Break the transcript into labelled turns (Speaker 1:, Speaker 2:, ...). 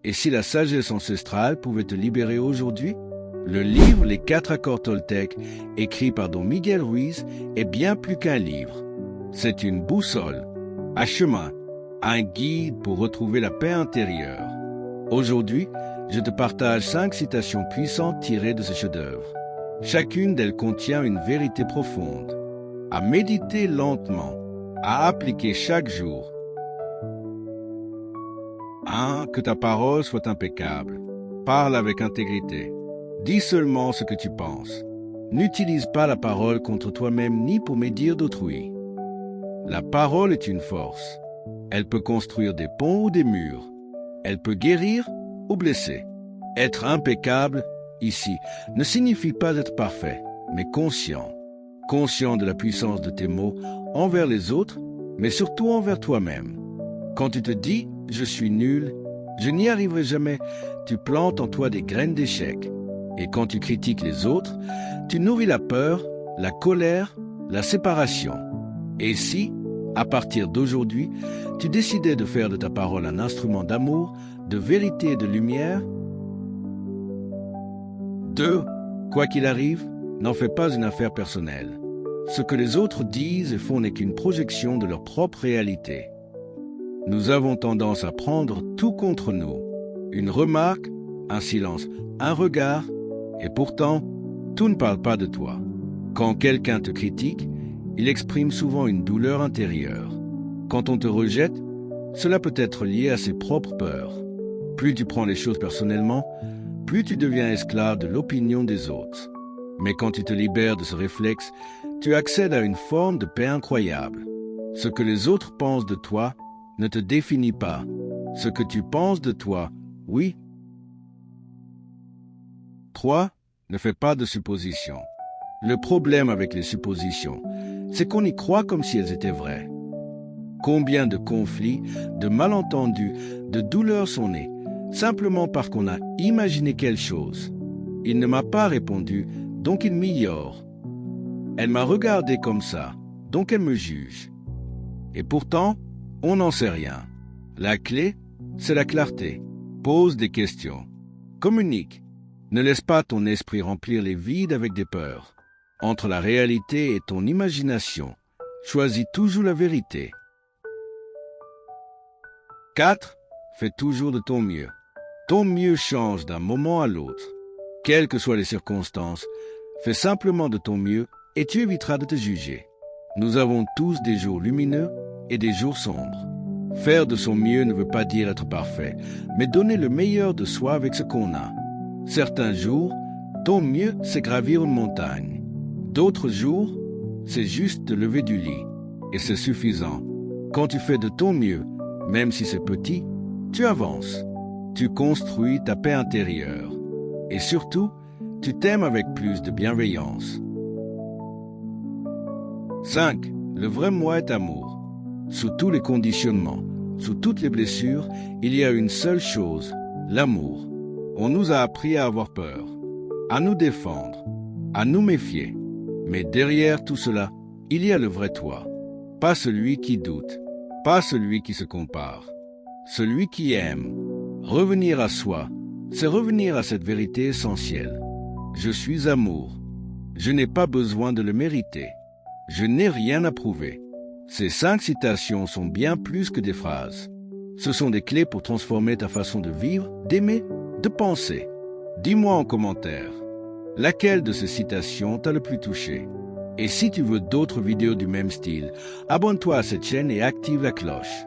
Speaker 1: Et si la sagesse ancestrale pouvait te libérer aujourd'hui? Le livre Les 4 accords Toltec, écrit par Don Miguel Ruiz, est bien plus qu'un livre. C'est une boussole, un chemin, un guide pour retrouver la paix intérieure. Aujourd'hui, je te partage 5 citations puissantes tirées de ce chef-d'œuvre. Chacune d'elles contient une vérité profonde, à méditer lentement, à appliquer chaque jour. 1. Que ta parole soit impeccable. Parle avec intégrité. Dis seulement ce que tu penses. N'utilise pas la parole contre toi-même ni pour médire d'autrui. La parole est une force. Elle peut construire des ponts ou des murs. Elle peut guérir ou blesser. Être impeccable, ici, ne signifie pas être parfait, mais conscient. Conscient de la puissance de tes mots envers les autres, mais surtout envers toi-même. Quand tu te dis « je suis nul »,« je n'y arriverai jamais », tu plantes en toi des graines d'échec. Et quand tu critiques les autres, tu nourris la peur, la colère, la séparation. Et si, à partir d'aujourd'hui, tu décidais de faire de ta parole un instrument d'amour, de vérité et de lumière? 2. Quoi qu'il arrive, n'en fais pas une affaire personnelle. Ce que les autres disent et font n'est qu'une projection de leur propre réalité. Nous avons tendance à prendre tout contre nous. Une remarque, un silence, un regard, et pourtant, tout ne parle pas de toi. Quand quelqu'un te critique, il exprime souvent une douleur intérieure. Quand on te rejette, cela peut être lié à ses propres peurs. Plus tu prends les choses personnellement, plus tu deviens esclave de l'opinion des autres. Mais quand tu te libères de ce réflexe, tu accèdes à une forme de paix incroyable. Ce que les autres pensent de toi ne te définit pas. Ce que tu penses de toi, oui. 3. Ne fais pas de suppositions. Le problème avec les suppositions, c'est qu'on y croit comme si elles étaient vraies. Combien de conflits, de malentendus, de douleurs sont nés, simplement parce qu'on a imaginé quelque chose. Il ne m'a pas répondu, donc il m'ignore. Elle m'a regardé comme ça, donc elle me juge. Et pourtant, on n'en sait rien. La clé, c'est la clarté. Pose des questions. Communique. Ne laisse pas ton esprit remplir les vides avec des peurs. Entre la réalité et ton imagination, choisis toujours la vérité. 4. Fais toujours de ton mieux. Ton mieux change d'un moment à l'autre. Quelles que soient les circonstances, fais simplement de ton mieux et tu éviteras de te juger. Nous avons tous des jours lumineux et des jours sombres. Faire de son mieux ne veut pas dire être parfait, mais donner le meilleur de soi avec ce qu'on a. Certains jours, ton mieux, c'est gravir une montagne. D'autres jours, c'est juste te lever du lit. Et c'est suffisant. Quand tu fais de ton mieux, même si c'est petit, tu avances. Tu construis ta paix intérieure. Et surtout, tu t'aimes avec plus de bienveillance. 5. Le vrai moi est amour. Sous tous les conditionnements, sous toutes les blessures, il y a une seule chose, l'amour. On nous a appris à avoir peur, à nous défendre, à nous méfier. Mais derrière tout cela, il y a le vrai toi. Pas celui qui doute, pas celui qui se compare. Celui qui aime. Revenir à soi, c'est revenir à cette vérité essentielle. Je suis amour. Je n'ai pas besoin de le mériter. Je n'ai rien à prouver. Ces 5 citations sont bien plus que des phrases. Ce sont des clés pour transformer ta façon de vivre, d'aimer, de penser. Dis-moi en commentaire, laquelle de ces citations t'a le plus touché? Et si tu veux d'autres vidéos du même style, abonne-toi à cette chaîne et active la cloche.